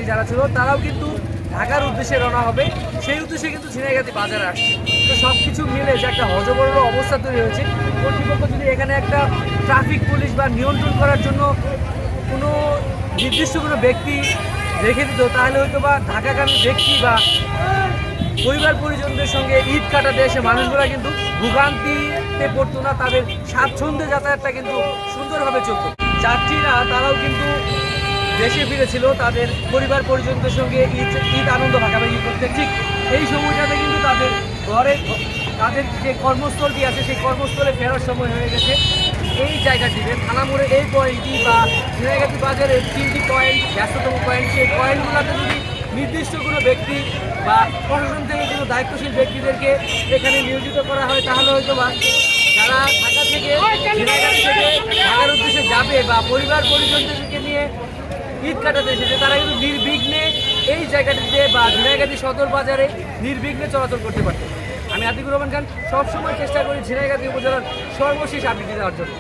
যারা ছিল তারাও কিন্তু ঢাকার উদ্দেশ্যে রওনা হবে, সেই উদ্দেশ্যে কিন্তু ঝিনাইগাতি বাজারে আসছে। তো সব কিছু মিলে যে একটা হজবরল অবস্থা তৈরি হয়েছে, কর্তৃপক্ষ যদি এখানে একটা ট্রাফিক পুলিশ বা নিয়ন্ত্রণ করার জন্য কোনো নির্দিষ্ট কোনো ব্যক্তি রেখে দিত, তাহলে হয়তো বা ঢাকাগামী ব্যক্তি বা পরিবার পরিজনদের সঙ্গে ঈদ কাটাতে এসে মানুষগুলা কিন্তু ভোগান্তিতে পড়তো না, তাদের স্বাচ্ছন্দ্যে যাতায়াতটা কিন্তু সুন্দরভাবে চলতো। যাত্রীরা তারাও কিন্তু দেশে ফিরেছিল তাদের পরিবার পরিজনদের সঙ্গে ঈদ আনন্দ ভাগাভাগি করতে। ঠিক এই সময়টাতে কিন্তু তাদের তাদের যে কর্মস্থলটি আছে সেই কর্মস্থলে ফেরার সময় হয়ে গেছে। এই জায়গাটিতে থানামোড়ে এই পয়েন্টটি বা ঝিনাইগাতি বাজারের 3টি পয়েন্ট, ব্যস্ততম পয়েন্ট, সেই পয়েন্টগুলোতে যদি নির্দিষ্ট কোনো ব্যক্তি বা প্রশাসন থেকে কোনো দায়িত্বশীল ব্যক্তিদেরকে এখানে নিয়োজিত করা হয়, তাহলে হয়তো বা যারা ঢাকা থেকে ঝিনাইগাতি থেকে ঢাকার উদ্দেশ্যে যাবে বা পরিবার পরিজনদেরকে নিয়ে ঈদ কাটাতে এসেছে, তারা কিন্তু নির্বিঘ্নে এই জায়গাটিতে বা ঝিনাইগাতি সদর বাজারে নির্বিঘ্নে চলাচল করতে পারত। আমি আতিকুর রহমান খান সবসময় চেষ্টা করি ঝিনাইগাতি উপজেলার সর্বশেষ আপডেট দেওয়ার জন্য।